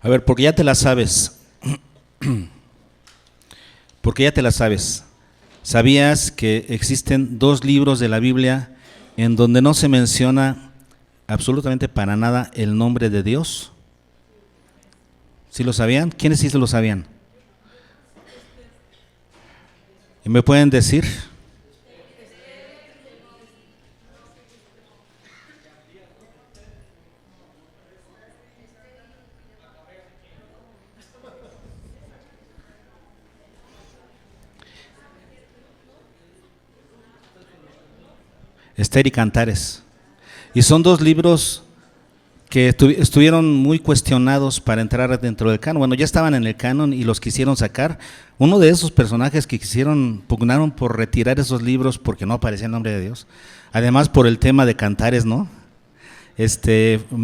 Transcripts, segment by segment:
A ver, porque ya te la sabes. Porque ya te la sabes. ¿Sabías que existen 2 libros de la Biblia en donde no se menciona absolutamente para nada el nombre de Dios? ¿Sí lo sabían? ¿Quiénes sí se lo sabían? ¿Y me pueden decir? Esther y Cantares. Y son 2 libros que estuvieron muy cuestionados para entrar dentro del canon. Bueno, ya estaban en el canon y los quisieron sacar. Uno de esos personajes que pugnaron por retirar esos libros porque no aparecía el nombre de Dios. Además por el tema de Cantares, ¿no?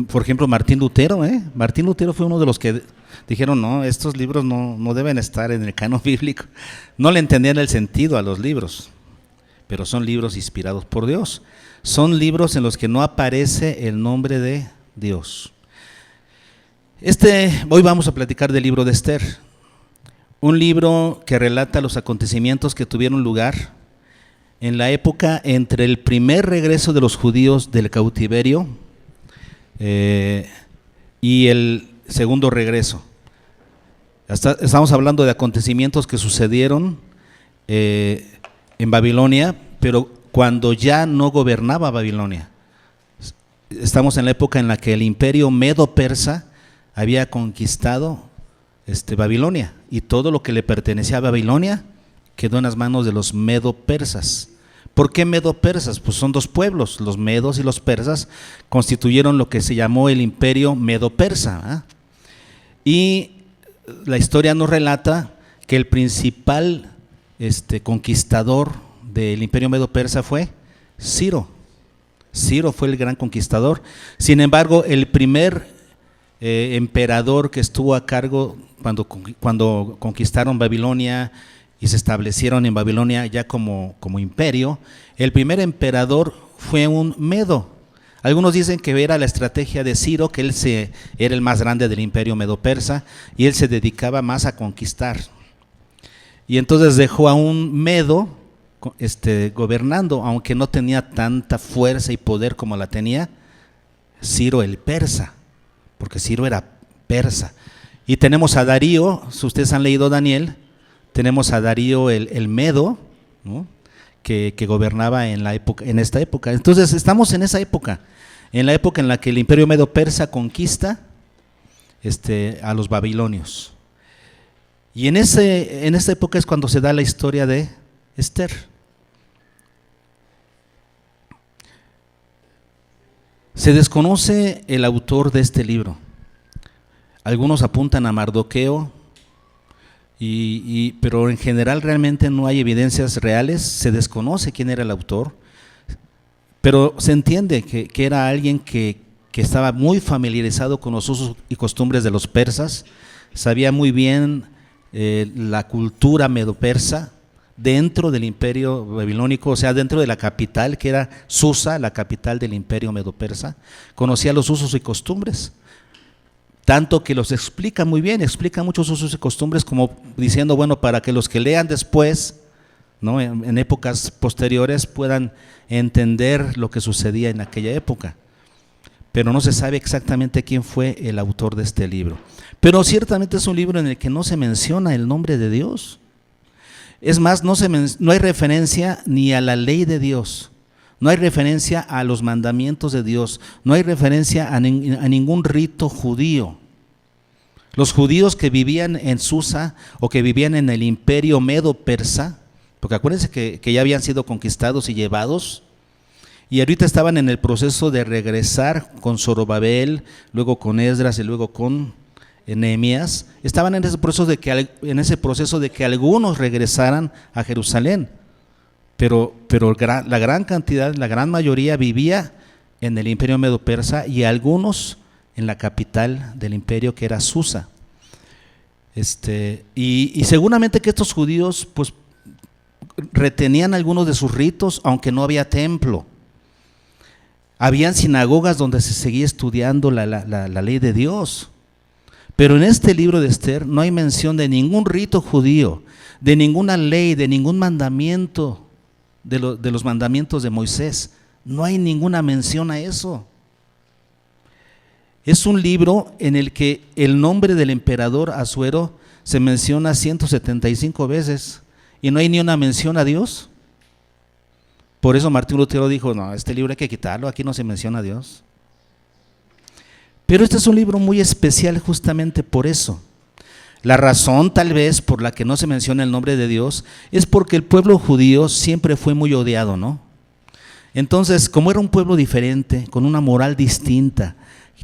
Por ejemplo, Martín Lutero, Martín Lutero fue uno de los que dijeron, no, estos libros no deben estar en el canon bíblico. No le entendían el sentido a los libros, pero son libros inspirados por Dios. Son libros en los que no aparece el nombre de Dios. Hoy vamos a platicar del libro de Esther, un libro que relata los acontecimientos que tuvieron lugar en la época entre el primer regreso de los judíos del cautiverio y el segundo regreso. Estamos hablando de acontecimientos que sucedieron en Babilonia, pero cuando ya no gobernaba Babilonia. Estamos en la época en la que el imperio medo-persa había conquistado Babilonia, y todo lo que le pertenecía a Babilonia quedó en las manos de los medo-persas. ¿Por qué medo-persas? Pues son 2 pueblos, los medos y los persas constituyeron lo que se llamó el imperio medo-persa. Y la historia nos relata que el principal conquistador del imperio medo-persa fue Ciro. Ciro fue el gran conquistador. Sin embargo, el primer emperador que estuvo a cargo cuando conquistaron Babilonia y se establecieron en Babilonia ya como imperio, el primer emperador fue un medo. Algunos dicen que era la estrategia de Ciro, que él era el más grande del imperio medo-persa y él se dedicaba más a conquistar. Y entonces dejó a un medo gobernando, aunque no tenía tanta fuerza y poder como la tenía Ciro el persa, porque Ciro era persa. Y tenemos a Darío, si ustedes han leído Daniel, tenemos a Darío el medo, ¿no? que gobernaba en esta época. Entonces estamos en esa época, en la época en la que el imperio medo-persa conquista a los babilonios. Y en esta época es cuando se da la historia de Esther. Se desconoce el autor de este libro. Algunos apuntan a Mardoqueo, pero en general realmente no hay evidencias reales. Se desconoce quién era el autor, pero se entiende que era alguien que estaba muy familiarizado con los usos y costumbres de los persas, sabía muy bien la cultura medo-persa dentro del imperio babilónico, o sea, dentro de la capital, que era Susa, la capital del imperio medo-persa. Conocía los usos y costumbres, tanto que los explica muy bien, explica muchos usos y costumbres, como diciendo, bueno, para que los que lean después, ¿no? en épocas posteriores, puedan entender lo que sucedía en aquella época. Pero no se sabe exactamente quién fue el autor de este libro. Pero ciertamente es un libro en el que no se menciona el nombre de Dios. Es más, no hay referencia ni a la ley de Dios, no hay referencia a los mandamientos de Dios, no hay referencia a ningún rito judío. Los judíos que vivían en Susa o que vivían en el imperio medo-persa, porque acuérdense que ya habían sido conquistados y llevados, y ahorita estaban en el proceso de regresar con Zorobabel, luego con Esdras y luego con Nehemías. Estaban en ese proceso de que algunos regresaran a Jerusalén, pero la gran cantidad, la gran mayoría vivía en el imperio medo-persa y algunos en la capital del imperio, que era Susa. Y seguramente que estos judíos pues retenían algunos de sus ritos, aunque no había templo. Habían sinagogas donde se seguía estudiando la ley de Dios, Pero en este libro de Esther no hay mención de ningún rito judío, de ninguna ley, de ningún mandamiento, de los mandamientos de Moisés. No hay ninguna mención a eso. Es un libro en el que el nombre del emperador Asuero se menciona 175 veces y no hay ni una mención a Dios. Por eso Martín Lutero dijo, no, este libro hay que quitarlo, aquí no se menciona a Dios. Pero este es un libro muy especial justamente por eso. La razón tal vez por la que no se menciona el nombre de Dios es porque el pueblo judío siempre fue muy odiado, ¿no? Entonces, como era un pueblo diferente, con una moral distinta,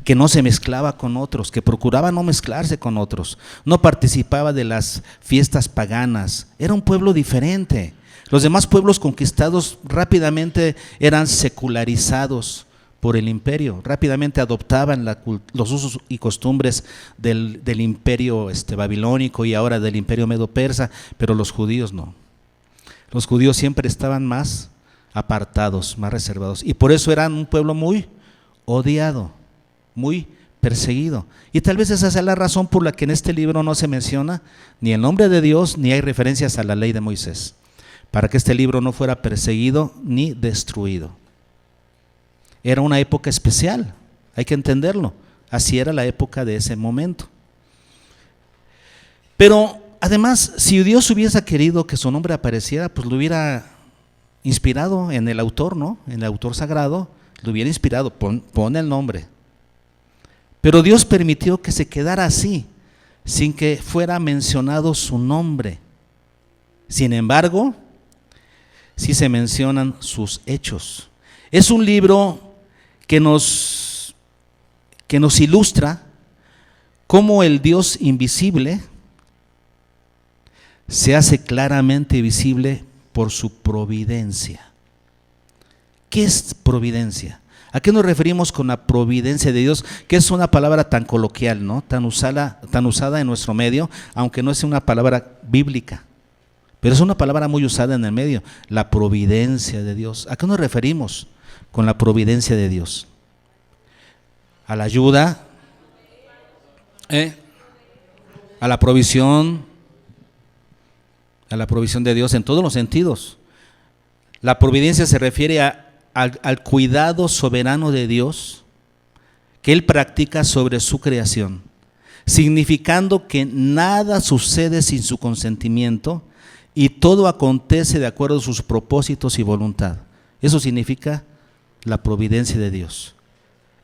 que no se mezclaba con otros, que procuraba no mezclarse con otros, no participaba de las fiestas paganas, era un pueblo diferente. Los demás pueblos conquistados rápidamente eran secularizados por el imperio, rápidamente adoptaban los usos y costumbres del imperio babilónico y ahora del imperio medo-persa, pero los judíos no. Los judíos siempre estaban más apartados, más reservados, y por eso eran un pueblo muy odiado, muy perseguido. Y tal vez esa sea la razón por la que en este libro no se menciona ni el nombre de Dios, ni hay referencias a la ley de Moisés, para que este libro no fuera perseguido ni destruido. Era una época especial, hay que entenderlo, así era la época de ese momento. Pero además, si Dios hubiese querido que su nombre apareciera, pues lo hubiera inspirado en el autor, ¿no? En el autor sagrado, lo hubiera inspirado, pon el nombre. Pero Dios permitió que se quedara así, sin que fuera mencionado su nombre. Sin embargo, sí se mencionan sus hechos. Es un libro que nos ilustra cómo el Dios invisible se hace claramente visible por su providencia. ¿Qué es providencia? ¿A qué nos referimos con la providencia de Dios? Que es una palabra tan coloquial, ¿no? Tan usada en nuestro medio, aunque no es una palabra bíblica, pero es una palabra muy usada en el medio, la providencia de Dios. ¿A qué nos referimos con la providencia de Dios? A la ayuda, a la provisión de Dios en todos los sentidos. La providencia se refiere al cuidado soberano de Dios que Él practica sobre su creación, significando que nada sucede sin su consentimiento y todo acontece de acuerdo a sus propósitos y voluntad. Eso significa la providencia de Dios.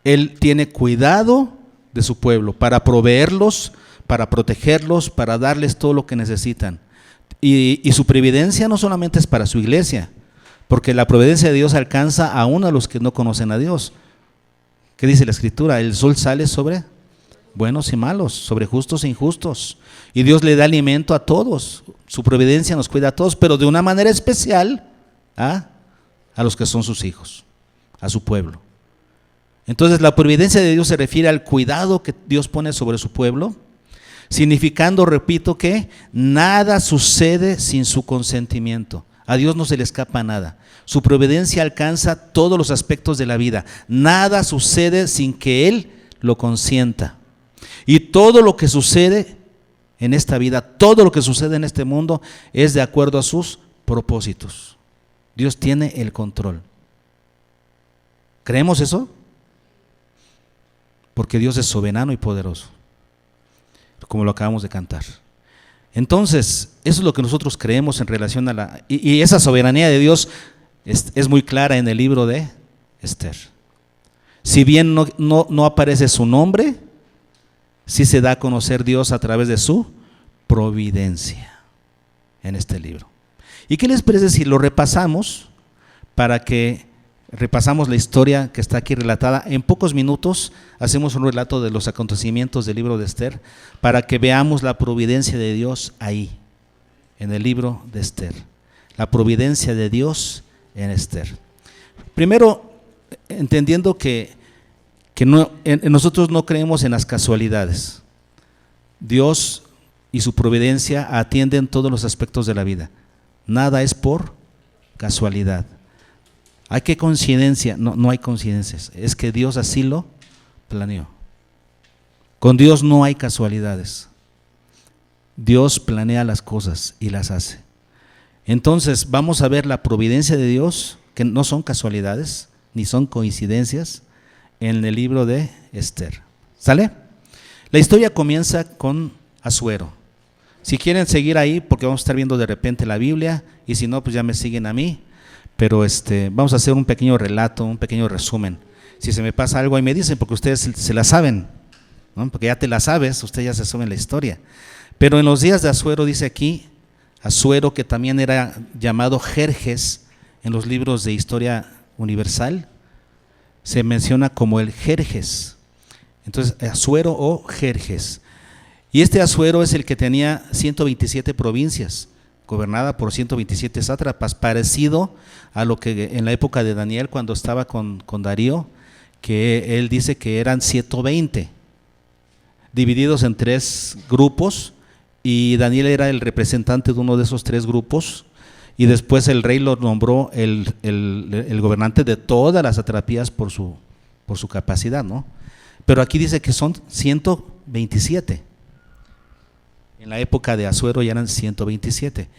Él tiene cuidado de su pueblo para proveerlos, para protegerlos, para darles todo lo que necesitan. Y su providencia no solamente es para su iglesia, porque la providencia de Dios alcanza aún a los que no conocen a Dios. ¿Qué dice la Escritura? El sol sale sobre buenos y malos, sobre justos e injustos. Y Dios le da alimento a todos. Su providencia nos cuida a todos, pero de una manera especial a los que son sus hijos, a su pueblo. Entonces la providencia de Dios se refiere al cuidado que Dios pone sobre su pueblo, significando, repito, que nada sucede sin su consentimiento. A Dios no se le escapa nada. Su providencia alcanza todos los aspectos de la vida. Nada sucede sin que Él lo consienta. Y todo lo que sucede en esta vida, todo lo que sucede en este mundo es de acuerdo a sus propósitos. Dios tiene el control. ¿Creemos eso? Porque Dios es soberano y poderoso, como lo acabamos de cantar. Entonces, eso es lo que nosotros creemos en relación a la... Y esa soberanía de Dios es muy clara en el libro de Esther. Si bien no aparece su nombre, sí se da a conocer Dios a través de su providencia en este libro. ¿Y qué les parece si lo repasamos para que repasamos la historia que está aquí relatada? En pocos minutos hacemos un relato de los acontecimientos del libro de Esther para que veamos la providencia de Dios ahí, en el libro de Esther. La providencia de Dios en Esther. Primero, entendiendo que nosotros no creemos en las casualidades. Dios y su providencia atienden todos los aspectos de la vida. Nada es por casualidad. ¿Hay qué coincidencia? No hay coincidencias. Es que Dios así lo planeó. Con Dios no hay casualidades. Dios planea las cosas y las hace. Entonces vamos a ver la providencia de Dios, que no son casualidades, ni son coincidencias, en el libro de Esther. ¿Sale? La historia comienza con Asuero. Si quieren seguir ahí, porque vamos a estar viendo de repente la Biblia, y si no, pues ya me siguen a mí, pero vamos a hacer un pequeño relato, un pequeño resumen. Si se me pasa algo ahí me dicen, porque ustedes se la saben, ¿no? Porque ya te la sabes, ustedes ya se saben la historia. Pero en los días de Asuero, dice aquí, Asuero, que también era llamado Jerjes en los libros de historia universal, se menciona como el Jerjes. Entonces, Asuero o Jerjes. Y este Asuero es el que tenía 127 provincias, gobernada por 127 sátrapas, parecido a lo que en la época de Daniel, cuando estaba con Darío, que él dice que eran 120, divididos en 3 grupos, y Daniel era el representante de uno de esos 3 grupos, y después el rey lo nombró el gobernante de todas las satrapías por su capacidad, ¿no? Pero aquí dice que son 127. En la época de Asuero ya eran 127.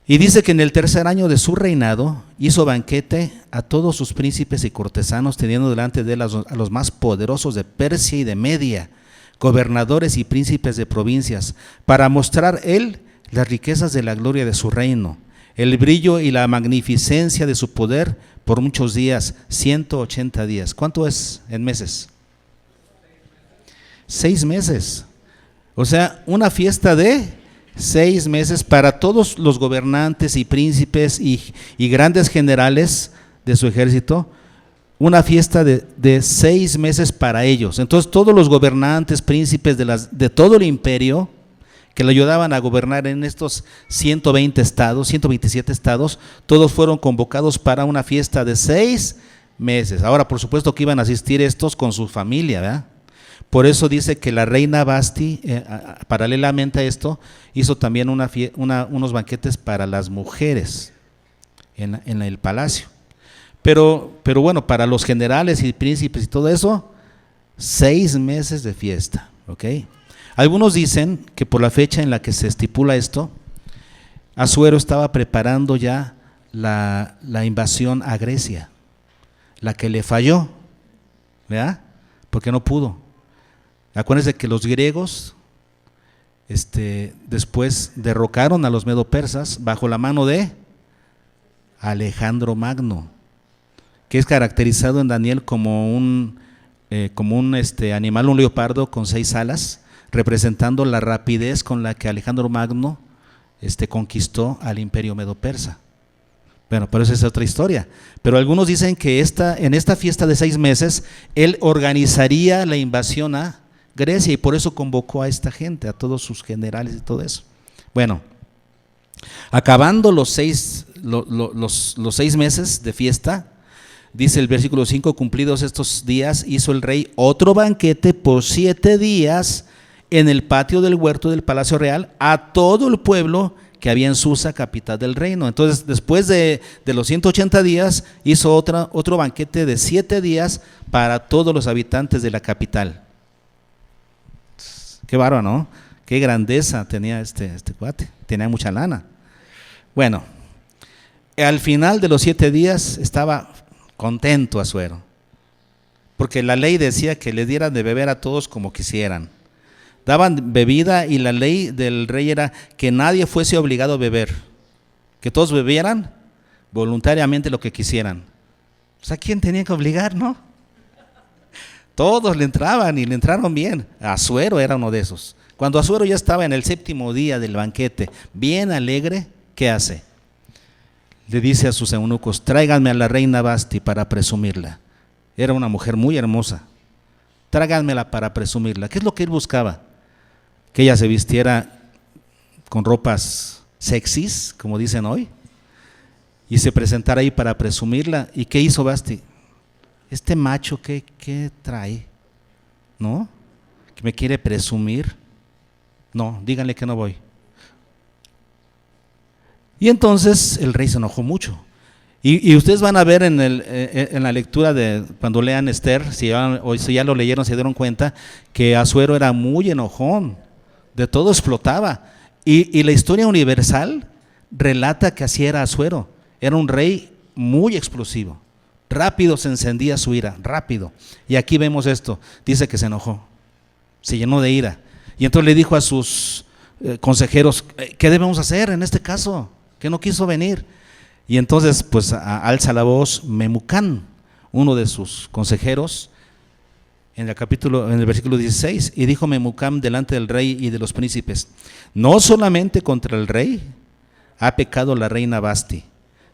Y dice que en el tercer año de su reinado hizo banquete a todos sus príncipes y cortesanos, teniendo delante de él a los más poderosos de Persia y de Media, gobernadores y príncipes de provincias, para mostrar él las riquezas de la gloria de su reino, el brillo y la magnificencia de su poder por muchos días, 180 días. ¿Cuánto es en meses? 6 meses. O sea, una fiesta de 6 meses para todos los gobernantes y príncipes y grandes generales de su ejército. Una fiesta de 6 meses para ellos. Entonces todos los gobernantes, príncipes de todo el imperio que le ayudaban a gobernar en estos 120 estados, 127 estados, todos fueron convocados para una fiesta de 6 meses. Ahora, por supuesto que iban a asistir estos con su familia, ¿verdad? Por eso dice que la reina Basti, paralelamente a esto, hizo también unos banquetes para las mujeres en el palacio. Pero bueno, para los generales y príncipes y todo eso, 6 meses de fiesta, ¿ok? Algunos dicen que por la fecha en la que se estipula esto, Asuero estaba preparando ya la invasión a Grecia, la que le falló, ¿verdad? Porque no pudo. Acuérdense que los griegos después derrocaron a los medo-persas bajo la mano de Alejandro Magno, que es caracterizado en Daniel como un animal, un leopardo con 6 alas, representando la rapidez con la que Alejandro Magno conquistó al imperio medo-persa. Bueno, pero esa es otra historia. Pero algunos dicen que en esta fiesta de 6 meses, él organizaría la invasión a Grecia y por eso convocó a esta gente, a todos sus generales y todo eso. Bueno, acabando los 6 meses de fiesta, dice el versículo 5, cumplidos estos días, hizo el rey otro banquete por 7 días en el patio del huerto del palacio real a todo el pueblo que había en Susa, capital del reino. Entonces, después de los 180 días, hizo otro banquete de 7 días para todos los habitantes de la capital. Qué bárbaro, ¿no? Qué grandeza tenía este cuate, tenía mucha lana. Bueno, al final de los 7 días estaba contento Asuero, porque la ley decía que le dieran de beber a todos como quisieran. Daban bebida y la ley del rey era que nadie fuese obligado a beber, que todos bebieran voluntariamente lo que quisieran. O sea, ¿quién tenía que obligar, no? Todos le entraban y le entraron bien. Asuero era uno de esos. Cuando Asuero ya estaba en el 7º día del banquete, bien alegre, ¿qué hace? Le dice a sus eunucos, tráiganme a la reina Basti para presumirla. Era una mujer muy hermosa. Tráiganmela para presumirla. ¿Qué es lo que él buscaba? Que ella se vistiera con ropas sexys, como dicen hoy, y se presentara ahí para presumirla. ¿Y qué hizo Basti? Este macho, ¿qué trae? ¿No? ¿Que me quiere presumir? No, díganle que no voy. Y entonces el rey se enojó mucho Y ustedes van a ver en la lectura de cuando lean Esther, si ya lo leyeron, se dieron cuenta que Asuero era muy enojón, de todo explotaba. Y la historia universal relata que así era Asuero. Era un rey muy explosivo. Rápido se encendía su ira, rápido. Y aquí vemos esto, dice que se enojó, se llenó de ira. Y entonces le dijo a sus consejeros, ¿qué debemos hacer en este caso? Que no quiso venir. Y entonces pues alza la voz Memucán, uno de sus consejeros, en el versículo 16, y dijo Memucán delante del rey y de los príncipes: no solamente contra el rey ha pecado la reina Vasti,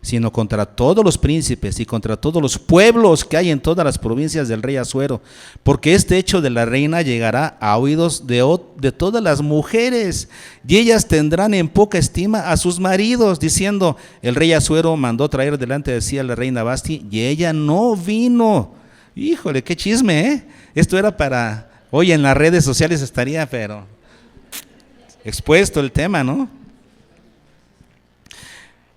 sino contra todos los príncipes y contra todos los pueblos que hay en todas las provincias del rey Asuero, porque este hecho de la reina llegará a oídos de todas las mujeres, y ellas tendrán en poca estima a sus maridos, diciendo: el rey Asuero mandó traer delante de sí a la reina Vasti, y ella no vino. Híjole, qué chisme, ¿eh? Esto era para, hoy en las redes sociales estaría, pero expuesto el tema, ¿no?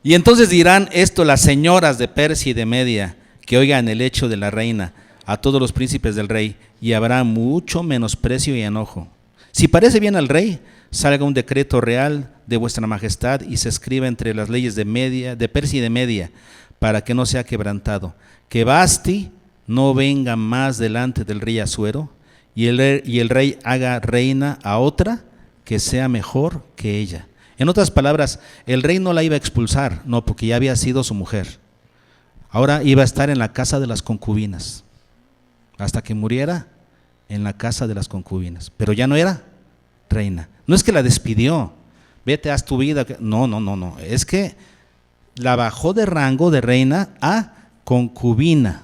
Y entonces dirán esto las señoras de Persia y de Media, que oigan el hecho de la reina a todos los príncipes del rey, y habrá mucho menosprecio y enojo. Si parece bien al rey, salga un decreto real de vuestra majestad y se escriba entre las leyes de Persia y de Media, para que no sea quebrantado, que Vasti no venga más delante del rey Asuero, y el rey haga reina a otra que sea mejor que ella. En otras palabras, el rey no la iba a expulsar, no, porque ya había sido su mujer. Ahora iba a estar en la casa de las concubinas, hasta que muriera en la casa de las concubinas, pero ya no era reina. No es que la despidió, vete, haz tu vida. No, es que la bajó de rango de reina a concubina,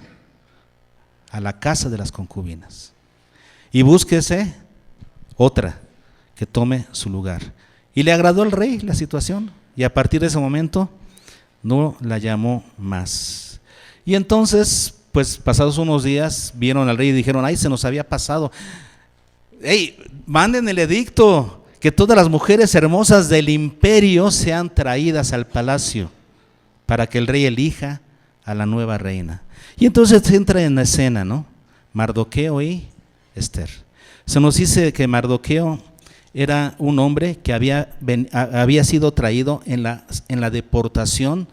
a la casa de las concubinas. Y búsquese otra que tome su lugar. Y le agradó al rey la situación, y a partir de ese momento no la llamó más. Y entonces, pues pasados unos días, vieron al rey y dijeron: ay, se nos había pasado. Hey, manden el edicto, que todas las mujeres hermosas del imperio sean traídas al palacio, para que el rey elija a la nueva reina. Y entonces entra en la escena, ¿no? Mardoqueo y Esther. Se nos dice que Mardoqueo era un hombre que había sido traído en la deportación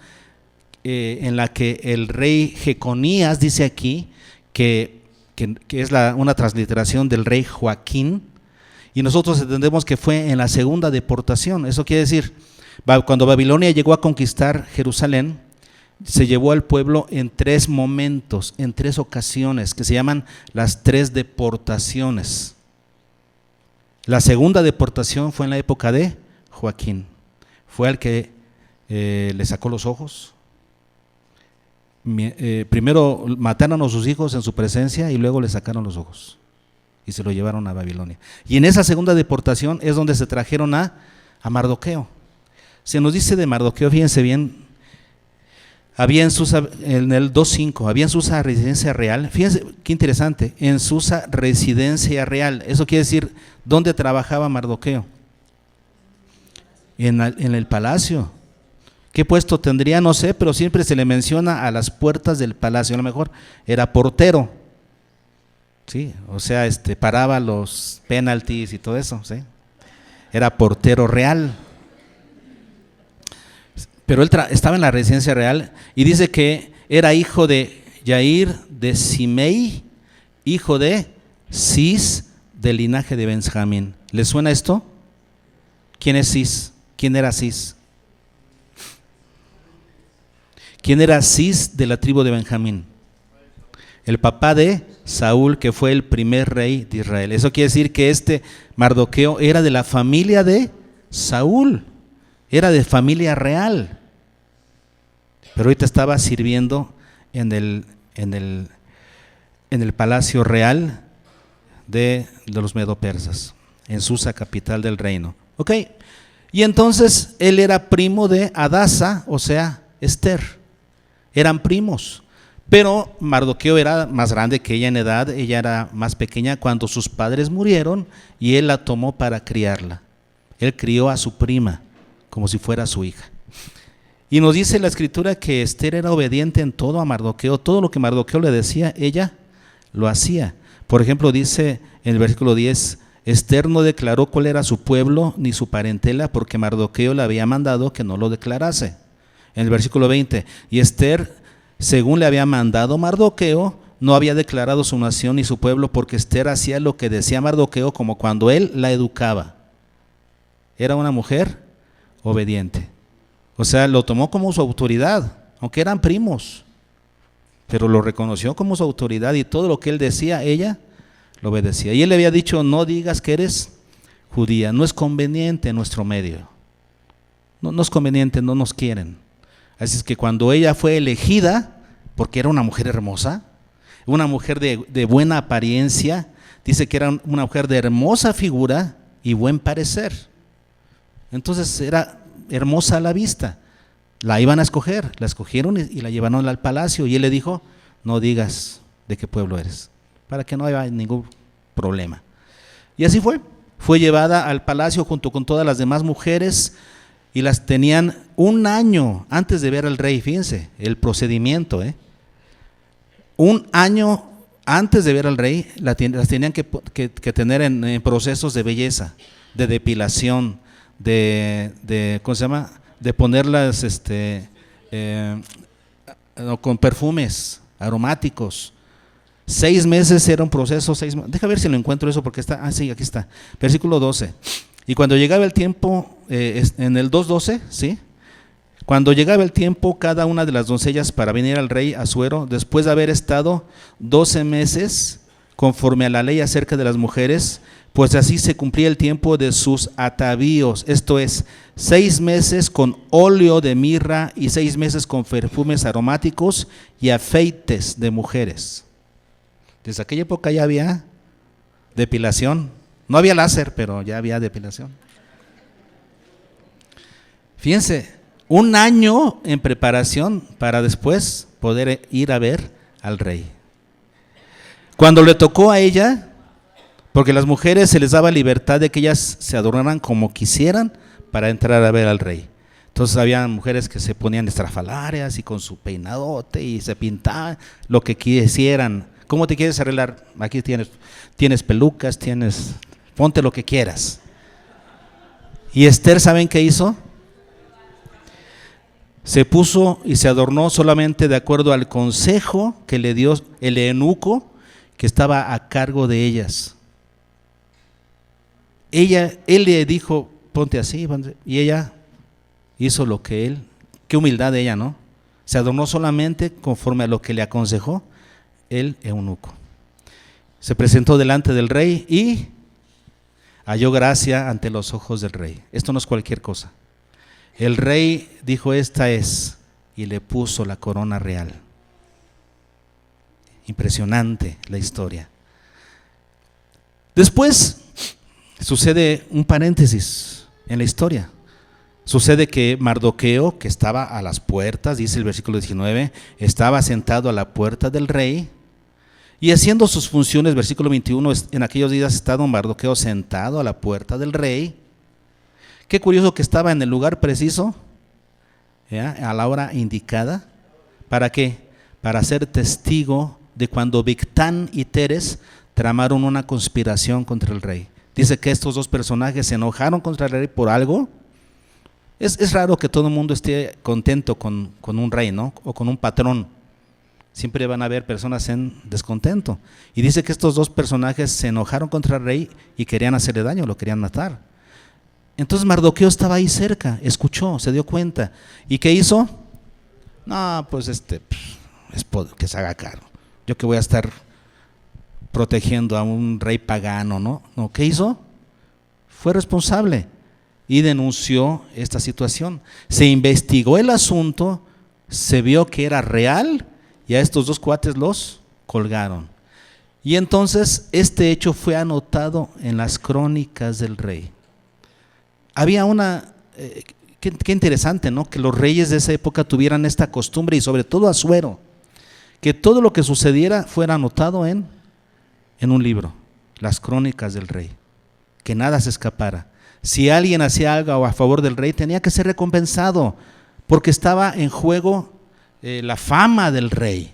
en la que el rey Jeconías, dice aquí, que es una transliteración del rey Joaquín, y nosotros entendemos que fue en la segunda deportación. Eso quiere decir, cuando Babilonia llegó a conquistar Jerusalén, se llevó al pueblo en 3 momentos, en 3 ocasiones, que se llaman las 3 deportaciones. La segunda deportación fue en la época de Joaquín. Fue al que le sacó los ojos. Primero mataron a sus hijos en su presencia y luego le sacaron los ojos y se lo llevaron a Babilonia. Y en esa segunda deportación es donde se trajeron a Mardoqueo. Se nos dice de Mardoqueo, fíjense bien, había en Susa, en el 2.5, había en Susa residencia real. Fíjense qué interesante, en Susa residencia real. Eso quiere decir, ¿dónde trabajaba Mardoqueo? En el palacio. ¿Qué puesto tendría? No sé, pero siempre se le menciona a las puertas del palacio. A lo mejor era portero, ¿sí? O sea, paraba los penaltis y todo eso, ¿sí? Era portero real. Pero él estaba en la residencia real y dice que era hijo de Yair, de Simei, hijo de Cis, del linaje de Benjamín. ¿Le suena esto? ¿Quién es Cis? ¿Quién era Cis? ¿Quién era Cis de la tribu de Benjamín? El papá de Saúl, que fue el primer rey de Israel. Eso quiere decir que Mardoqueo era de la familia de Saúl. Era de familia real, pero ahorita estaba sirviendo en el palacio real de los medo-persas, en Susa, capital del reino. ¿Ok? Y entonces él era primo de Hadasa, o sea, Esther. Eran primos, pero Mardoqueo era más grande que ella en edad, ella era más pequeña cuando sus padres murieron y él la tomó para criarla. Él crió a su prima como si fuera su hija. Y nos dice la Escritura que Esther era obediente en todo a Mardoqueo. Todo lo que Mardoqueo le decía, ella lo hacía. Por ejemplo, dice en el versículo 10, Esther no declaró cuál era su pueblo ni su parentela, porque Mardoqueo le había mandado que no lo declarase. En el versículo 20, y Esther, según le había mandado Mardoqueo, no había declarado su nación ni su pueblo, porque Esther hacía lo que decía Mardoqueo, como cuando él la educaba. Era una mujer obediente. O sea, lo tomó como su autoridad, aunque eran primos, pero lo reconoció como su autoridad, y todo lo que él decía, ella lo obedecía. Y él le había dicho, no digas que eres judía, no es conveniente en nuestro medio. No es conveniente, no nos quieren. Así es que cuando ella fue elegida, porque era una mujer hermosa, una mujer de buena apariencia, dice que era una mujer de hermosa figura y buen parecer. Entonces era hermosa a la vista. La iban a escoger, la escogieron y la llevaron al palacio, y él le dijo, no digas de qué pueblo eres, para que no haya ningún problema. Y así fue llevada al palacio junto con todas las demás mujeres, y las tenían un año antes de ver al rey. Fíjense el procedimiento, un año antes de ver al rey las tenían que tener en procesos de belleza, de depilación, de ¿cómo se llama? De ponerlas con perfumes aromáticos. 6 meses era un proceso, 6 meses. Deja ver si lo encuentro eso, porque está, sí, aquí está, versículo 12. Y cuando llegaba el tiempo, en el 2:12, ¿sí? Cuando llegaba el tiempo, cada una de las doncellas para venir al rey Asuero, después de haber estado 12 meses, conforme a la ley acerca de las mujeres, pues así se cumplía el tiempo de sus atavíos, esto es, 6 meses con óleo de mirra y 6 meses con perfumes aromáticos y afeites de mujeres. Desde aquella época ya había depilación, no había láser, pero ya había depilación. Fíjense, un año en preparación para después poder ir a ver al rey. Cuando le tocó a ella, porque a las mujeres se les daba libertad de que ellas se adornaran como quisieran para entrar a ver al rey. Entonces había mujeres que se ponían estrafalarias y con su peinadote y se pintaban lo que quisieran. ¿Cómo te quieres arreglar? Aquí tienes pelucas, ponte lo que quieras. Y Esther, ¿saben qué hizo? Se puso y se adornó solamente de acuerdo al consejo que le dio el eunuco que estaba a cargo de ellas. Él le dijo, ponte así, y ella hizo lo que él, qué humildad de ella, ¿no? Se adornó solamente conforme a lo que le aconsejó el eunuco. Se presentó delante del rey y halló gracia ante los ojos del rey. Esto no es cualquier cosa. El rey dijo, esta es, y le puso la corona real. Impresionante la historia. Después sucede un paréntesis en la historia. Sucede que Mardoqueo, que estaba a las puertas, dice el versículo 19, estaba sentado a la puerta del rey y haciendo sus funciones, versículo 21, en aquellos días estaba Mardoqueo sentado a la puerta del rey. Qué curioso que estaba en el lugar preciso, a la hora indicada. ¿Para qué? Para ser testigo de cuando Bigtán y Teres tramaron una conspiración contra el rey. Dice que estos dos personajes se enojaron contra el rey por algo. Es raro que todo el mundo esté contento con un rey, ¿no? O con un patrón. Siempre van a haber personas en descontento. Y dice que estos dos personajes se enojaron contra el rey y querían hacerle daño, lo querían matar. Entonces Mardoqueo estaba ahí cerca, escuchó, se dio cuenta. ¿Y qué hizo? No, pues que se haga caro. Yo que voy a estar protegiendo a un rey pagano, ¿no? No, ¿qué hizo? Fue responsable y denunció esta situación. Se investigó el asunto, se vio que era real y a estos dos cuates los colgaron. Y entonces este hecho fue anotado en las crónicas del rey. Había qué interesante, ¿no? Que los reyes de esa época tuvieran esta costumbre, y sobre todo Asuero, que todo lo que sucediera fuera anotado en un libro, las crónicas del rey, que nada se escapara. Si alguien hacía algo a favor del rey, tenía que ser recompensado, porque estaba en juego la fama del rey.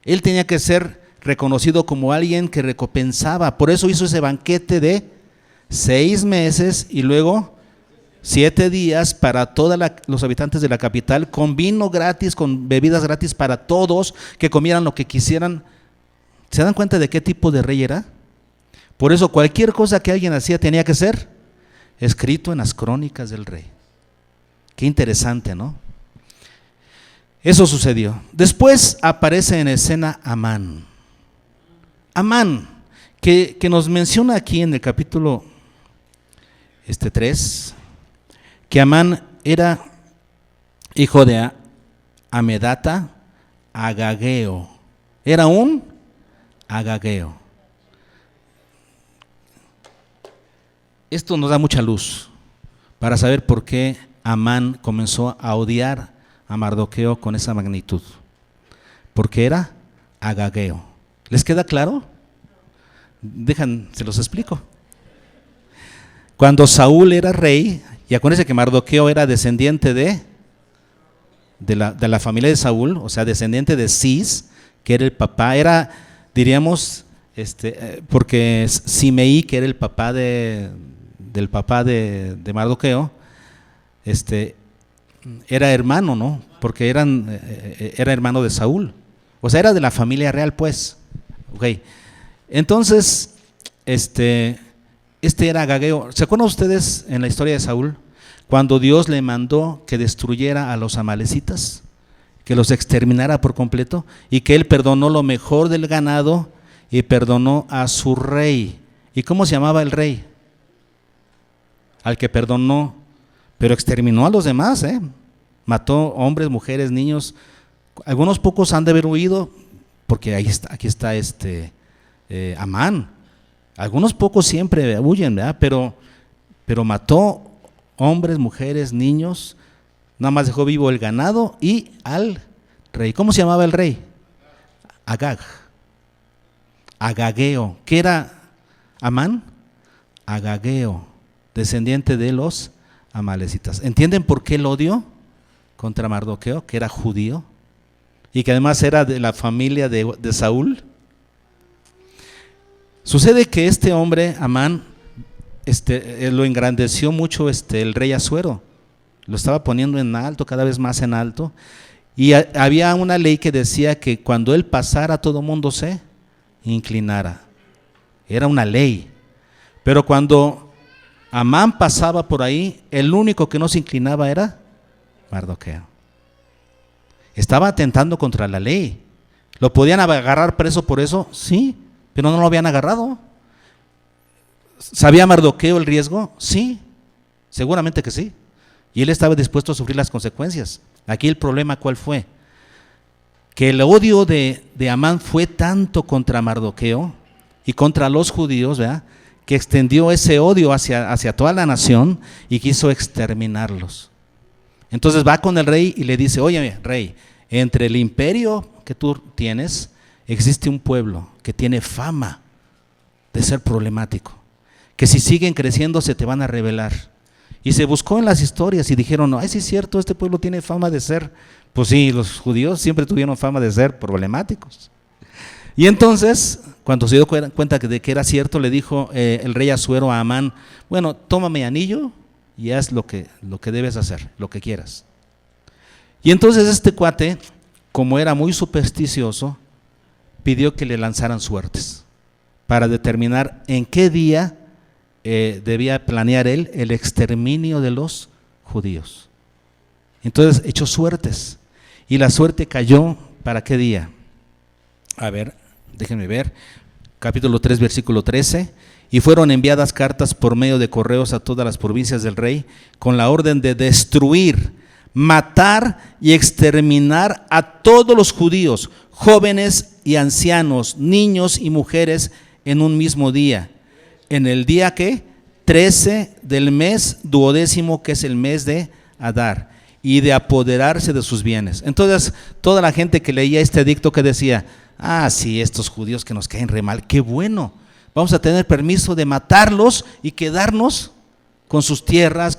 Él tenía que ser reconocido como alguien que recompensaba. Por eso hizo ese banquete de 6 meses y luego 7 días para todos los habitantes de la capital, con vino gratis, con bebidas gratis para todos, que comieran lo que quisieran. ¿Se dan cuenta de qué tipo de rey era? Por eso cualquier cosa que alguien hacía tenía que ser escrito en las crónicas del rey. Qué interesante, ¿no? Eso sucedió. Después aparece en escena Amán. Amán, que nos menciona aquí en el capítulo 3, que Amán era hijo de Amedata, Agageo. Era un Agageo. Esto nos da mucha luz para saber por qué Amán comenzó a odiar a Mardoqueo con esa magnitud. Porque era Agageo. ¿Les queda claro? Se los explico. Cuando Saúl era rey, y acuérdense que Mardoqueo era descendiente de la familia de Saúl, o sea, descendiente de Cis, que era el papá, era, diríamos, porque Simeí, que era el papá del papá de Mardoqueo, era hermano, ¿no? Porque era hermano de Saúl. O sea, era de la familia real, pues. Okay. Entonces, este era Agageo. ¿Se acuerdan ustedes en la historia de Saúl? Cuando Dios le mandó que destruyera a los amalecitas, que los exterminara por completo, y que él perdonó lo mejor del ganado y perdonó a su rey. ¿Y cómo se llamaba el rey? Al que perdonó, pero exterminó a los demás, mató hombres, mujeres, niños. Algunos pocos han de haber huido, porque aquí está Amán. Algunos pocos siempre huyen, ¿verdad? Pero mató hombres, mujeres, niños, nada más dejó vivo el ganado y al rey. ¿Cómo se llamaba el rey? Agageo. ¿Qué era Amán? Agageo, descendiente de los amalecitas. ¿Entienden por qué el odio contra Mardoqueo? Que era judío y que además era de la familia de Saúl. Sucede que este hombre, Amán, lo engrandeció mucho el rey Asuero, lo estaba poniendo en alto, cada vez más en alto, y había una ley que decía que cuando él pasara todo mundo se inclinara. Era una ley, pero cuando Amán pasaba por ahí, el único que no se inclinaba era Mardoqueo. Estaba atentando contra la ley. ¿Lo podían agarrar preso por eso? Sí, pero no lo habían agarrado. ¿Sabía Mardoqueo el riesgo? Sí, seguramente que sí. Y él estaba dispuesto a sufrir las consecuencias. Aquí el problema, ¿cuál fue? Que el odio de Amán fue tanto contra Mardoqueo y contra los judíos, ¿verdad?, que extendió ese odio hacia toda la nación y quiso exterminarlos. Entonces va con el rey y le dice: oye, rey, entre el imperio que tú tienes existe un pueblo que tiene fama de ser problemático, que si siguen creciendo se te van a rebelar. Y se buscó en las historias y dijeron: no, sí es cierto, este pueblo tiene fama de ser, pues sí, los judíos siempre tuvieron fama de ser problemáticos. Y entonces, cuando se dio cuenta de que era cierto, le dijo el rey Asuero a Amán: bueno, toma mi anillo y haz lo que debes hacer, lo que quieras. Y entonces este cuate, como era muy supersticioso, pidió que le lanzaran suertes para determinar en qué día debía planear él el exterminio de los judíos. Entonces echó suertes y la suerte cayó ¿para qué día? A ver, déjenme ver, capítulo 3, versículo 13. Y fueron enviadas cartas por medio de correos a todas las provincias del rey con la orden de destruir, matar y exterminar a todos los judíos, jóvenes y ancianos, niños y mujeres, en un mismo día. En el día que 13 del mes 12º, que es el mes de Adar, y de apoderarse de sus bienes. Entonces toda la gente que leía este edicto, que decía: ah, sí, estos judíos que nos caen re mal, qué bueno, vamos a tener permiso de matarlos y quedarnos con sus tierras,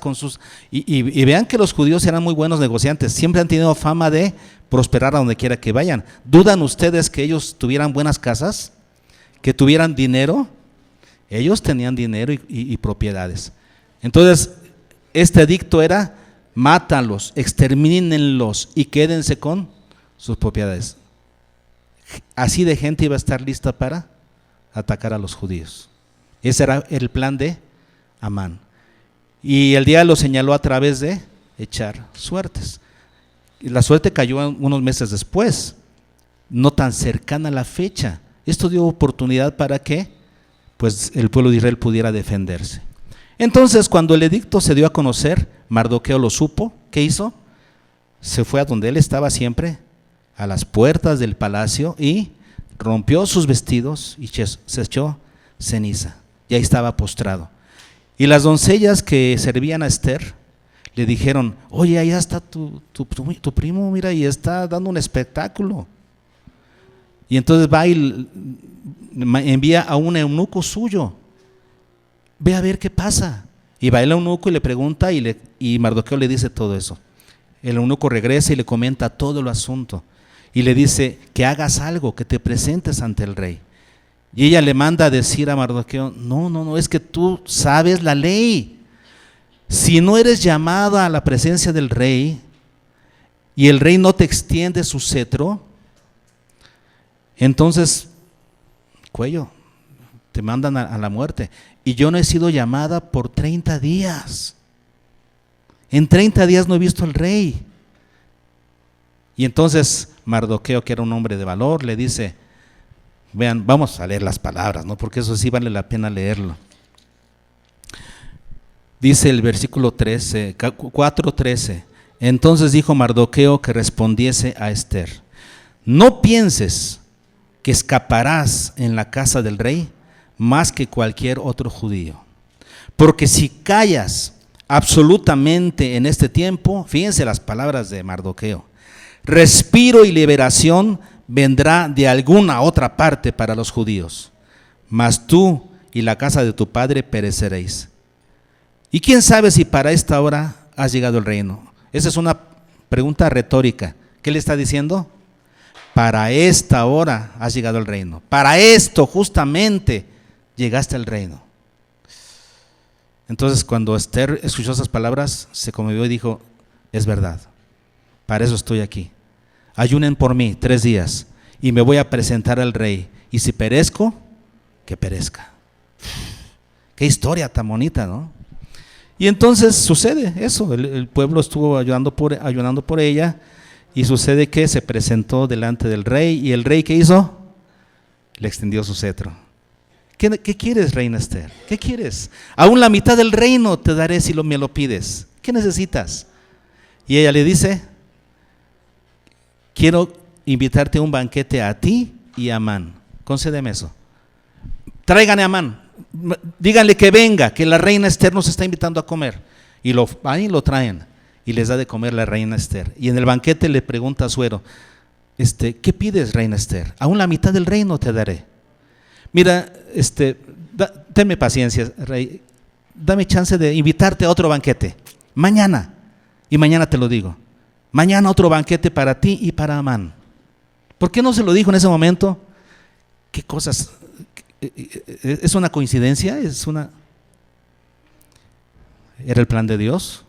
y vean que los judíos eran muy buenos negociantes, siempre han tenido fama de prosperar a donde quiera que vayan. ¿Dudan ustedes que ellos tuvieran buenas casas? ¿Que tuvieran dinero? Ellos tenían dinero y propiedades. Entonces, este edicto era: mátalos, extermínenlos y quédense con sus propiedades. Así de gente iba a estar lista para atacar a los judíos. Ese era el plan de Amán. Y el día lo señaló a través de echar suertes. Y la suerte cayó unos meses después, no tan cercana a la fecha. Esto dio oportunidad para que pues, el pueblo de Israel pudiera defenderse. Entonces, cuando el edicto se dio a conocer, Mardoqueo lo supo. ¿Qué hizo? Se fue a donde él estaba siempre, a las puertas del palacio, y rompió sus vestidos y se echó ceniza. Y ahí estaba postrado. Y las doncellas que servían a Esther le dijeron: oye, allá está tu primo, mira, y está dando un espectáculo. Y entonces va y envía a un eunuco suyo: ve a ver qué pasa. Y va el eunuco y le pregunta, y Mardoqueo le dice todo eso. El eunuco regresa y le comenta todo el asunto. Y le dice que hagas algo, que te presentes ante el rey. Y ella le manda a decir a Mardoqueo: no, es que tú sabes la ley. Si no eres llamada a la presencia del rey y el rey no te extiende su cetro, entonces, cuello, te mandan a la muerte. Y yo no he sido llamada por 30 días. En 30 días no he visto al rey. Y entonces Mardoqueo, que era un hombre de valor, le dice: vean, vamos a leer las palabras, ¿no? Porque eso sí vale la pena leerlo. Dice el versículo 4:13: entonces dijo Mardoqueo que respondiese a Esther: no pienses que escaparás en la casa del rey más que cualquier otro judío, porque si callas absolutamente en este tiempo, fíjense las palabras de Mardoqueo, respiro y liberación vendrá de alguna otra parte para los judíos, mas tú y la casa de tu padre pereceréis. Y quién sabe si para esta hora has llegado el reino. Esa es una pregunta retórica. ¿Qué le está diciendo? Para esta hora has llegado el reino. Para esto justamente llegaste al reino. Entonces, cuando Esther escuchó esas palabras, se conmovió y dijo: es verdad, para eso estoy aquí. Ayunen por mí 3 días y me voy a presentar al rey. Y si perezco, que perezca. Qué historia tan bonita, ¿no? Y entonces sucede eso. El pueblo estuvo ayunando por ella, y sucede que se presentó delante del rey. ¿Y el rey qué hizo? Le extendió su cetro. ¿Qué quieres, reina Esther? ¿Qué quieres? Aún la mitad del reino te daré si me lo pides. ¿Qué necesitas? Y ella le dice: quiero invitarte a un banquete a ti y a Amán. Concédeme eso. Tráiganle a Amán. Díganle que venga, que la reina Esther nos está invitando a comer. Y lo traen y les da de comer la reina Esther. Y en el banquete le pregunta a Suero: ¿qué pides, reina Esther? Aún la mitad del reino te daré. Mira, tenme paciencia, rey. Dame chance de invitarte a otro banquete. Mañana. Y mañana te lo digo. Mañana otro banquete para ti y para Amán. ¿Por qué no se lo dijo en ese momento? ¿Qué cosas? ¿Es una coincidencia? ¿Era el plan de Dios?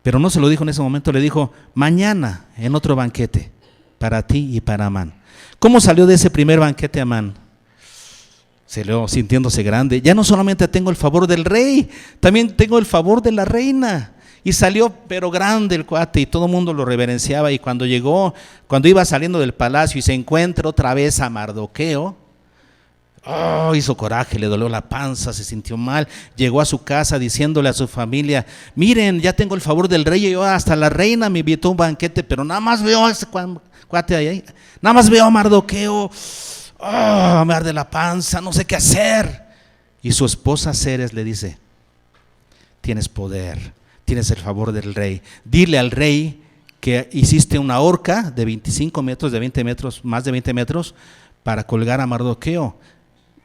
Pero no se lo dijo en ese momento, le dijo: mañana en otro banquete para ti y para Amán. ¿Cómo salió de ese primer banquete Amán? Salió sintiéndose grande. Ya no solamente tengo el favor del rey, también tengo el favor de la reina. Y salió pero grande el cuate, y todo el mundo lo reverenciaba. Y cuando iba saliendo del palacio y se encuentra otra vez a Mardoqueo, hizo coraje, le dolió la panza, se sintió mal. Llegó a su casa diciéndole a su familia: miren, ya tengo el favor del rey, y yo hasta la reina me invitó a un banquete, pero nada más veo a ese cuate ahí, nada más veo a Mardoqueo, me arde la panza, no sé qué hacer. Y su esposa Zeres le dice: tienes poder, tienes el favor del rey, dile al rey que hiciste una horca de 25 metros, de 20 metros, más de 20 metros, para colgar a Mardoqueo.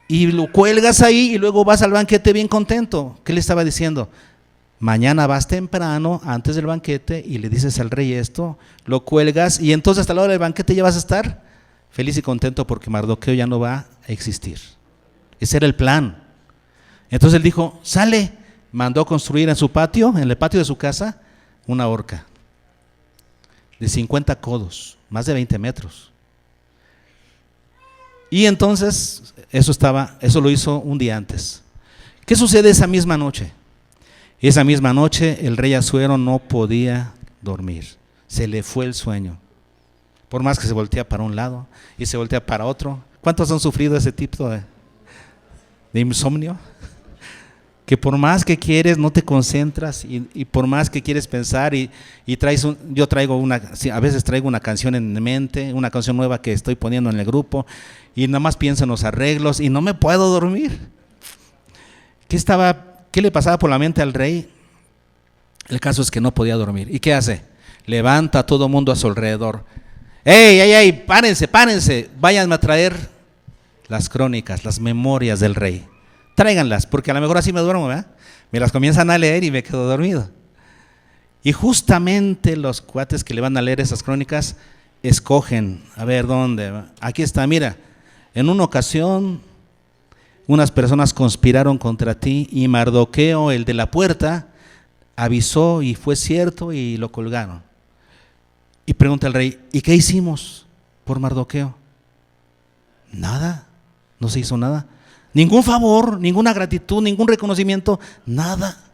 y lo cuelgas ahí y luego vas al banquete bien contento. ¿Qué le estaba diciendo? Mañana vas temprano, antes del banquete, y le dices al rey esto, lo cuelgas, y entonces hasta la hora del banquete ya vas a estar feliz y contento porque Mardoqueo ya no va a existir. Ese era el plan. Entonces él dijo, sale, mandó construir en su patio, en el patio de su casa, una horca de 50 codos, más de 20 metros. Y entonces eso lo hizo un día antes. ¿Qué sucede esa misma noche? Esa misma noche el rey Asuero no podía dormir, se le fue el sueño. Por más que se voltea para un lado y se voltea para otro. ¿Cuántos han sufrido ese tipo de insomnio? Que por más que quieres no te concentras y por más que quieres pensar y a veces traigo una canción en mente, una canción nueva que estoy poniendo en el grupo y nada más pienso en los arreglos y no me puedo dormir. ¿Qué le pasaba por la mente al rey? El caso es que no podía dormir. ¿Y qué hace? Levanta a todo mundo a su alrededor. ¡Ey! Párense! Váyanme a traer las crónicas, las memorias del rey. Tráiganlas, porque a lo mejor así me duermo, ¿verdad? Me las comienzan a leer y me quedo dormido. Y justamente los cuates que le van a leer esas crónicas escogen, a ver, ¿dónde? Aquí está, mira, en una ocasión unas personas conspiraron contra ti y Mardoqueo, el de la puerta, avisó y fue cierto y lo colgaron. Y pregunta el rey, ¿y qué hicimos por Mardoqueo? Nada, no se hizo nada. Ningún favor, ninguna gratitud, ningún reconocimiento, nada.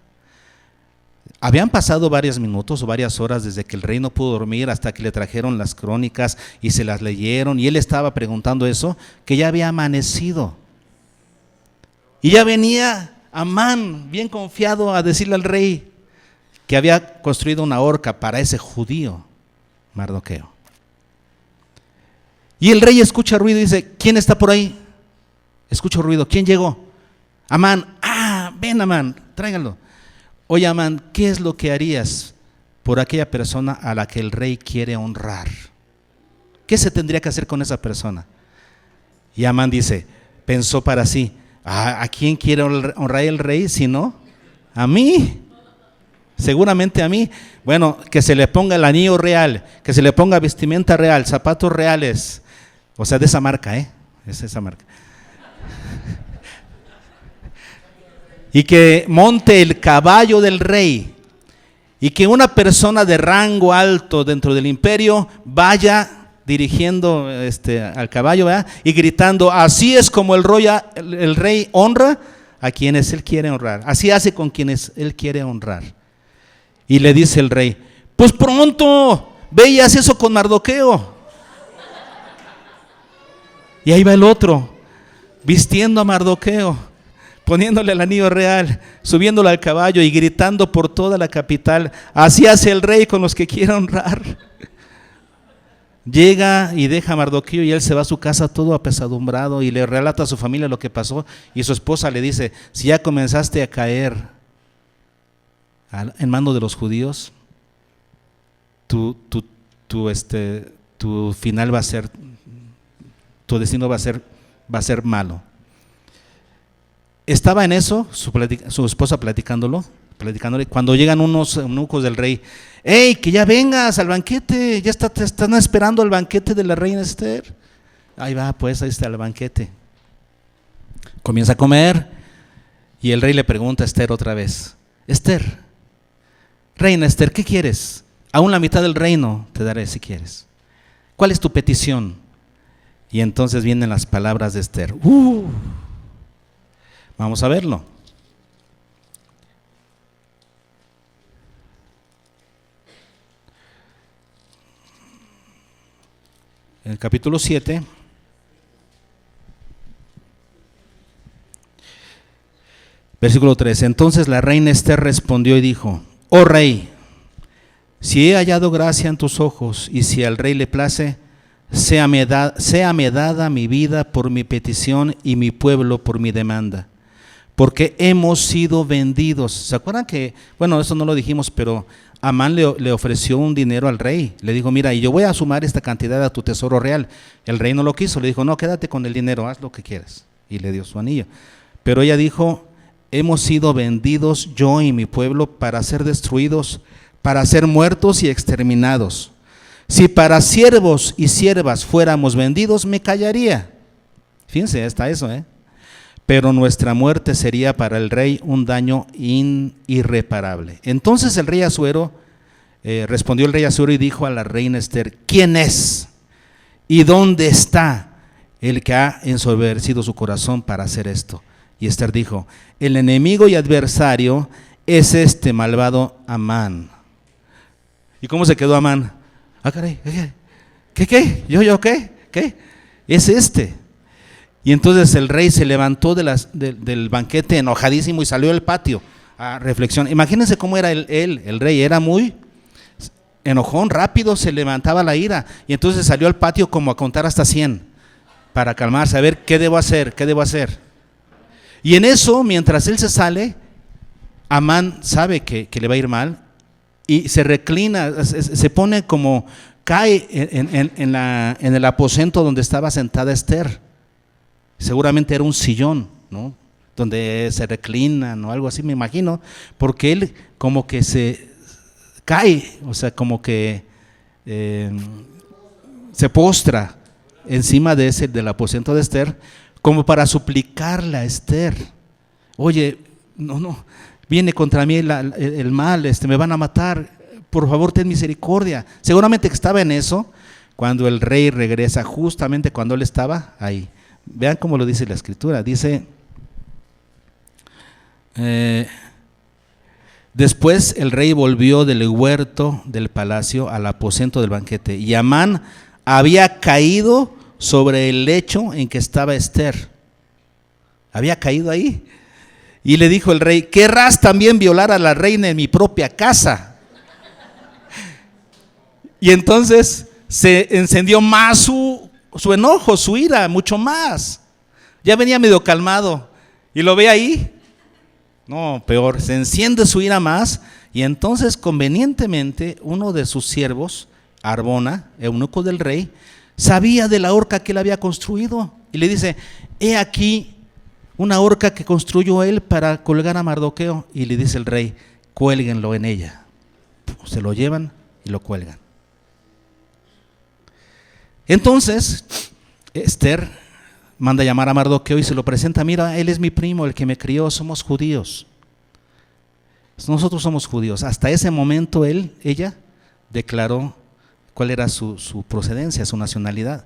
Habían pasado varios minutos o varias horas desde que el rey no pudo dormir hasta que le trajeron las crónicas y se las leyeron y él estaba preguntando eso, que ya había amanecido. Y ya venía Amán, bien confiado, a decirle al rey que había construido una horca para ese judío, Mardoqueo. Y el rey escucha ruido y dice, ¿quién está por ahí? Escucho ruido, ¿quién llegó? Amán, ven Amán, tráiganlo. Oye Amán, ¿qué es lo que harías por aquella persona a la que el rey quiere honrar? ¿Qué se tendría que hacer con esa persona? Y Amán dice, pensó para sí, ¿a quién quiere honrar el rey? Si no, a mí. Seguramente a mí. Bueno, que se le ponga el anillo real, que se le ponga vestimenta real, zapatos reales. O sea, de esa marca, es esa marca. Y que monte el caballo del rey. Y que una persona de rango alto dentro del imperio vaya dirigiendo al caballo, ¿verdad? Y gritando, así es como el rey honra a quienes él quiere honrar. Así hace con quienes él quiere honrar. Y le dice el rey, pues pronto, ve y haz eso con Mardoqueo. Y ahí va el otro, vistiendo a Mardoqueo, poniéndole el anillo real, subiéndolo al caballo y gritando por toda la capital, así hace el rey con los que quiere honrar. Llega y deja a Mardoqueo y él se va a su casa todo apesadumbrado y le relata a su familia lo que pasó y su esposa le dice, si ya comenzaste a caer en manos de los judíos, tu final va a ser, tu destino va a ser malo. Estaba en eso, su esposa platicándole, cuando llegan unos eunucos del rey. ¡Ey, que ya vengas al banquete! Ya te están esperando al banquete de la reina Esther. Ahí va, pues, ahí está el banquete. Comienza a comer y el rey le pregunta a Esther otra vez, Esther, reina Esther, ¿qué quieres? Aún la mitad del reino te daré si quieres. ¿Cuál es tu petición? Y entonces vienen las palabras de Esther. Vamos a verlo. En el capítulo 7, versículo 3. Entonces la reina Esther respondió y dijo, oh rey, si he hallado gracia en tus ojos y si al rey le place, séame dada mi vida por mi petición y mi pueblo por mi demanda. Porque hemos sido vendidos. ¿Se acuerdan que, bueno, eso no lo dijimos, pero Amán le ofreció un dinero al rey? Le dijo, mira, y yo voy a sumar esta cantidad a tu tesoro real. El rey no lo quiso, le dijo, no, quédate con el dinero, haz lo que quieras. y le dio su anillo. Pero ella dijo: hemos sido vendidos, yo y mi pueblo, para ser destruidos, para ser muertos y exterminados. Si para siervos y siervas fuéramos vendidos, me callaría. Fíjense, está eso, pero nuestra muerte sería para el rey un daño irreparable. Entonces el rey Asuero, respondió el rey Asuero y dijo a la reina Esther: ¿quién es y dónde está el que ha ensoberbecido su corazón para hacer esto? Y Esther dijo: el enemigo y adversario es este malvado Amán. ¿Y cómo se quedó Amán? Ah, caray, ¿qué? ¿Yo qué? ¿Qué? Es este. Y entonces el rey se levantó del banquete enojadísimo y salió al patio a reflexión. Imagínense cómo era el rey, era muy enojón, rápido se levantaba la ira. Y entonces salió al patio como a contar hasta 100 para calmarse, a ver qué debo hacer. Y en eso, mientras él se sale, Amán sabe que le va a ir mal y se reclina, se pone como, cae en el aposento donde estaba sentada Esther. Seguramente era un sillón, ¿no?, donde se reclinan o algo así, me imagino, porque él como que se cae, o sea, como que se postra encima del aposento de Esther, como para suplicarle a Esther: oye, no, viene contra mí el mal, me van a matar, por favor ten misericordia. Seguramente que estaba en eso cuando el rey regresa, justamente cuando él estaba ahí. Vean cómo lo dice la escritura, dice: después el rey volvió del huerto del palacio al aposento del banquete, y Amán había caído sobre el lecho en que estaba Esther. Había caído ahí. Y le dijo el rey: ¿querrás también violar a la reina en mi propia casa? Y entonces se encendió más su enojo, su ira, mucho más. Ya venía medio calmado y lo ve ahí. No, peor, se enciende su ira más. Y entonces convenientemente uno de sus siervos, Arbona, eunuco del rey, sabía de la horca que él había construido y le dice: he aquí una horca que construyó él para colgar a Mardoqueo. Y le dice el rey: cuélguenlo en ella. Se lo llevan y lo cuelgan. Entonces Esther manda llamar a Mardoqueo y se lo presenta: mira, él es mi primo, el que me crió, somos judíos. Nosotros somos judíos. Hasta ese momento ella declaró cuál era su procedencia, su nacionalidad.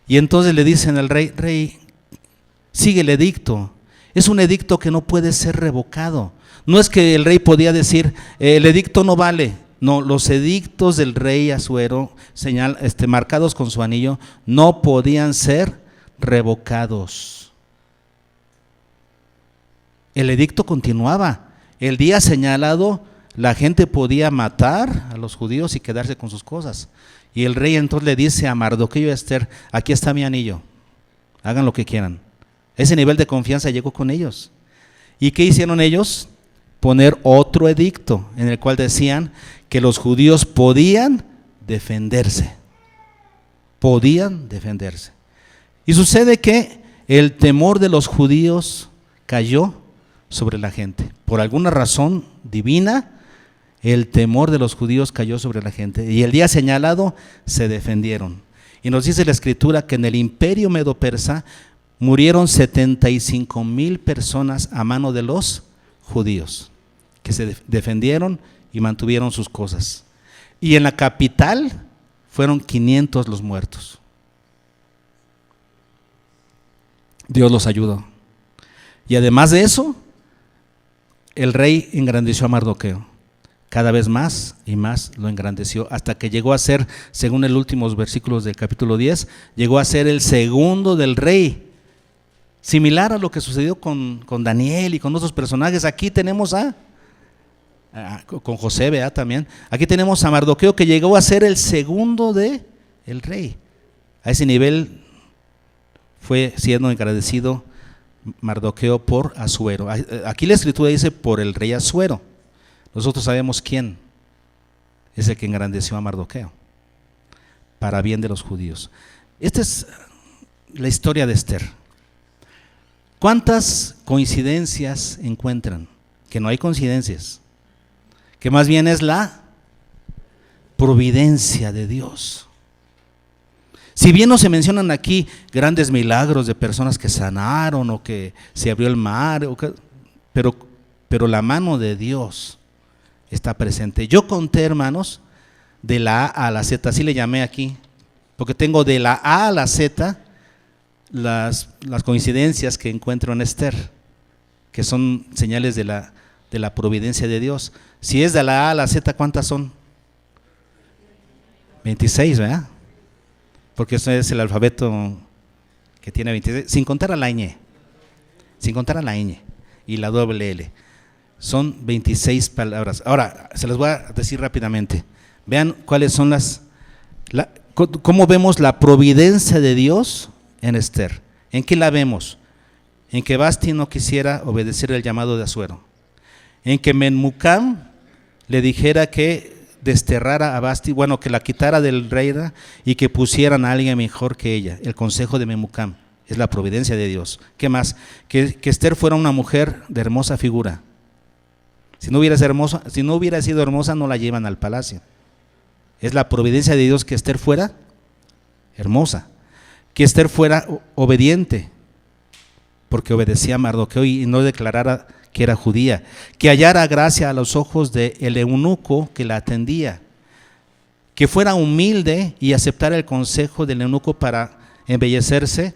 Y entonces le dicen al rey: rey, sigue el edicto. Es un edicto que no puede ser revocado. No es que el rey podía decir: el edicto no vale. No, los edictos del rey Asuero, marcados con su anillo, no podían ser revocados. El edicto continuaba. El día señalado, la gente podía matar a los judíos y quedarse con sus cosas. Y el rey entonces le dice a Mardoqueo y a Esther: aquí está mi anillo, hagan lo que quieran. Ese nivel de confianza llegó con ellos. ¿Y qué hicieron ellos? Poner otro edicto en el cual decían que los judíos podían defenderse. Podían defenderse. Y sucede que el temor de los judíos cayó sobre la gente. Por alguna razón divina, el temor de los judíos cayó sobre la gente. Y el día señalado se defendieron. Y nos dice la escritura que en el imperio medo-persa murieron 75,000 personas a mano de los judíos, que se defendieron y mantuvieron sus cosas. Y en la capital fueron 500 los muertos. Dios los ayudó. Y además de eso, el rey engrandeció a Mardoqueo. Cada vez más y más lo engrandeció, hasta que llegó a ser, según los últimos versículos del capítulo 10, llegó a ser el segundo del rey. Similar a lo que sucedió con Daniel y con otros personajes. Aquí tenemos con José, ¿verdad? También. Aquí tenemos a Mardoqueo, que llegó a ser el segundo del rey. A ese nivel fue siendo agradecido Mardoqueo por Asuero. Aquí la escritura dice por el rey Asuero. Nosotros sabemos quién es el que engrandeció a Mardoqueo para bien de los judíos. Esta es la historia de Esther. ¿Cuántas coincidencias encuentran? Que no hay coincidencias, que más bien es la providencia de Dios. Si bien no se mencionan aquí grandes milagros de personas que sanaron o que se abrió el mar, pero la mano de Dios está presente. Yo conté, hermanos, de la A a la Z, así le llamé aquí, porque tengo de la A a la Z las coincidencias que encuentro en Esther, que son señales de la providencia de Dios. Si es de la A a la Z, ¿cuántas son? 26, ¿verdad? Porque eso es el alfabeto que tiene 26, sin contar a la ñ, y la doble L. Son 26 palabras. Ahora, se las voy a decir rápidamente. Vean cuáles son cómo vemos la providencia de Dios en Esther. ¿En qué la vemos? En que Vasti no quisiera obedecer el llamado de Asuero. En que Memucán le dijera que desterrara a Vasti, bueno, que la quitara del rey y que pusieran a alguien mejor que ella. El consejo de Memucán es la providencia de Dios. ¿Qué más? Que Esther fuera una mujer de hermosa figura. Si no hubiera sido hermosa, no la llevan al palacio. Es la providencia de Dios que Esther fuera hermosa, que Esther fuera obediente, porque obedecía a Mardoqueo y no declarara que era judía, que hallara gracia a los ojos del eunuco que la atendía, que fuera humilde y aceptara el consejo del eunuco para embellecerse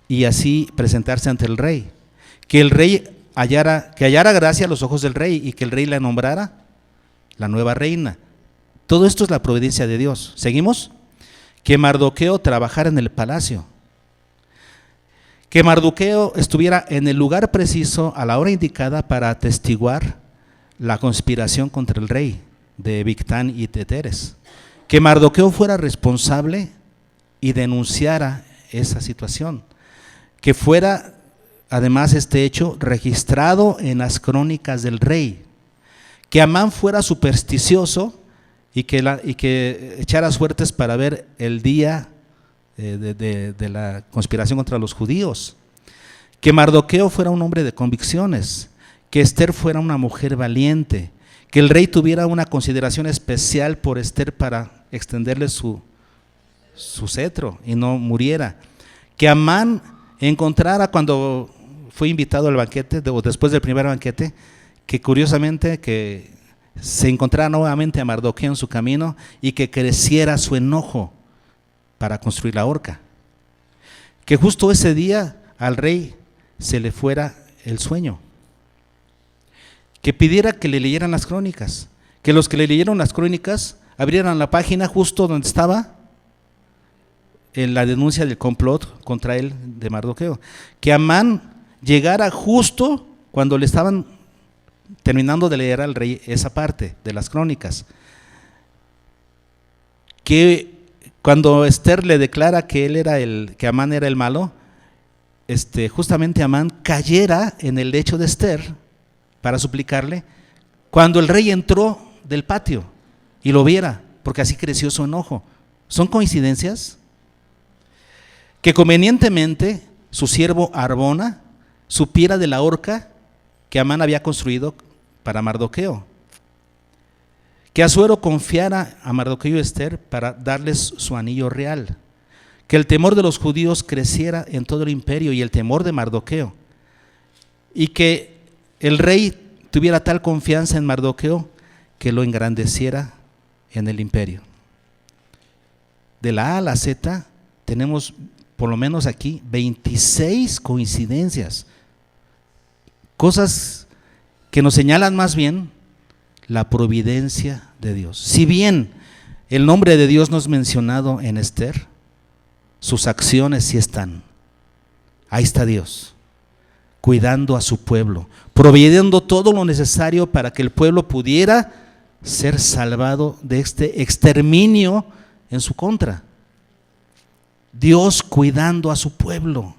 y así presentarse ante el rey, que el rey hallara gracia a los ojos del rey y que el rey la nombrara la nueva reina. Todo esto es la providencia de Dios. ¿Seguimos? Que Mardoqueo trabajara en el palacio, que Mardoqueo estuviera en el lugar preciso a la hora indicada para atestiguar la conspiración contra el rey de Bigtán y Teteres, que Mardoqueo fuera responsable y denunciara esa situación, que fuera además este hecho registrado en las crónicas del rey, que Amán fuera supersticioso y que echara suertes para ver el día de la conspiración contra los judíos, que Mardoqueo fuera un hombre de convicciones, que Esther fuera una mujer valiente, que el rey tuviera una consideración especial por Esther para extenderle su cetro y no muriera, que Amán encontrara cuando fue invitado al banquete o después del primer banquete, que curiosamente que se encontrara nuevamente a Mardoqueo en su camino y que creciera su enojo para construir la horca, que justo ese día al rey se le fuera el sueño, que pidiera que le leyeran las crónicas, que los que le leyeron las crónicas abrieran la página justo donde estaba en la denuncia del complot contra él de Mardoqueo, que Amán llegara justo cuando le estaban terminando de leer al rey esa parte de las crónicas, que cuando Esther le declara que que Amán era el malo, justamente Amán cayera en el lecho de Esther para suplicarle cuando el rey entró del patio y lo viera, porque así creció su enojo. ¿Son coincidencias? Que convenientemente su siervo Arbona supiera de la horca que Amán había construido para Mardoqueo, que Asuero confiara a Mardoqueo y Esther para darles su anillo real, que el temor de los judíos creciera en todo el imperio y el temor de Mardoqueo, y que el rey tuviera tal confianza en Mardoqueo que lo engrandeciera en el imperio. De la A a la Z tenemos por lo menos aquí 26 coincidencias, cosas que nos señalan más bien la providencia de Dios. Si bien el nombre de Dios no es mencionado en Esther, sus acciones sí están. Ahí está Dios, cuidando a su pueblo, proveyendo todo lo necesario para que el pueblo pudiera ser salvado de este exterminio en su contra. Dios cuidando a su pueblo.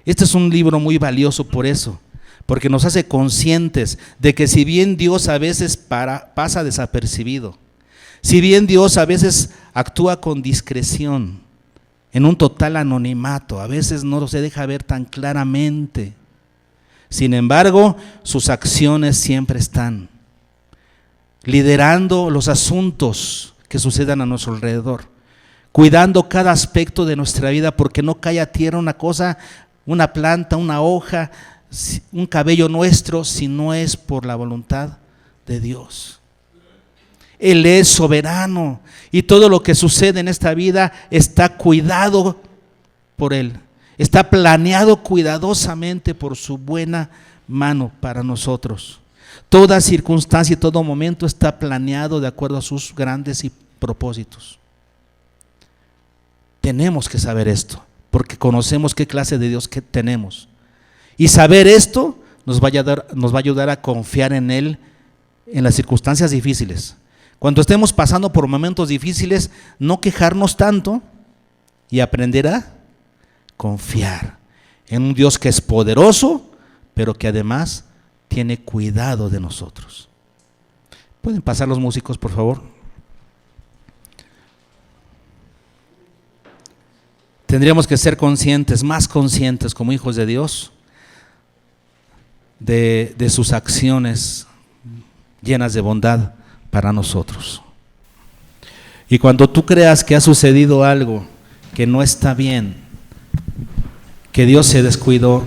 Este es un libro muy valioso por eso, porque nos hace conscientes de que si bien Dios a veces pasa desapercibido, si bien Dios a veces actúa con discreción, en un total anonimato. A veces no se deja ver tan claramente. Sin embargo, sus acciones siempre están liderando los asuntos que sucedan a nuestro alrededor, cuidando cada aspecto de nuestra vida, porque no cae a tierra una cosa, una planta, una hoja, un cabello nuestro, si no es por la voluntad de Dios. Él es soberano y todo lo que sucede en esta vida está cuidado por Él. Está planeado cuidadosamente por su buena mano para nosotros. Toda circunstancia y todo momento está planeado de acuerdo a sus grandes propósitos. Tenemos que saber esto, porque conocemos qué clase de Dios que tenemos. Y saber esto nos va a ayudar a confiar en Él en las circunstancias difíciles. Cuando estemos pasando por momentos difíciles, no quejarnos tanto y aprender a confiar en un Dios que es poderoso, pero que además tiene cuidado de nosotros. ¿Pueden pasar los músicos, por favor? Tendríamos que ser conscientes, más conscientes como hijos de Dios, de sus acciones llenas de bondad para nosotros. Y cuando tú creas que ha sucedido algo que no está bien, que Dios se descuidó,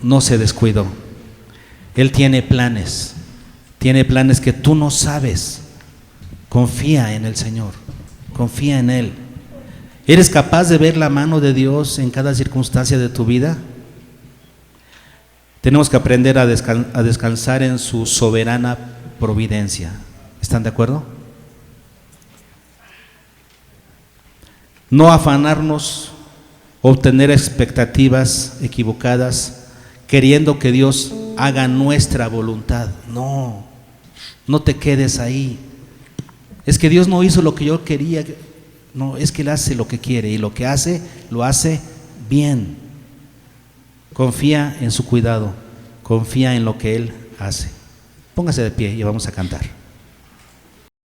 no se descuidó. Él tiene planes que tú no sabes. Confía en el Señor, confía en Él. ¿Eres capaz de ver la mano de Dios en cada circunstancia de tu vida? Tenemos que aprender a descansar en su soberana providencia. ¿Están de acuerdo? No afanarnos, obtener expectativas equivocadas, queriendo que Dios haga nuestra voluntad. No te quedes ahí. Es que Dios no hizo lo que yo quería. No, es que Él hace lo que quiere y lo que hace, lo hace bien. Confía en su cuidado, confía en lo que Él hace. Póngase de pie y vamos a cantar.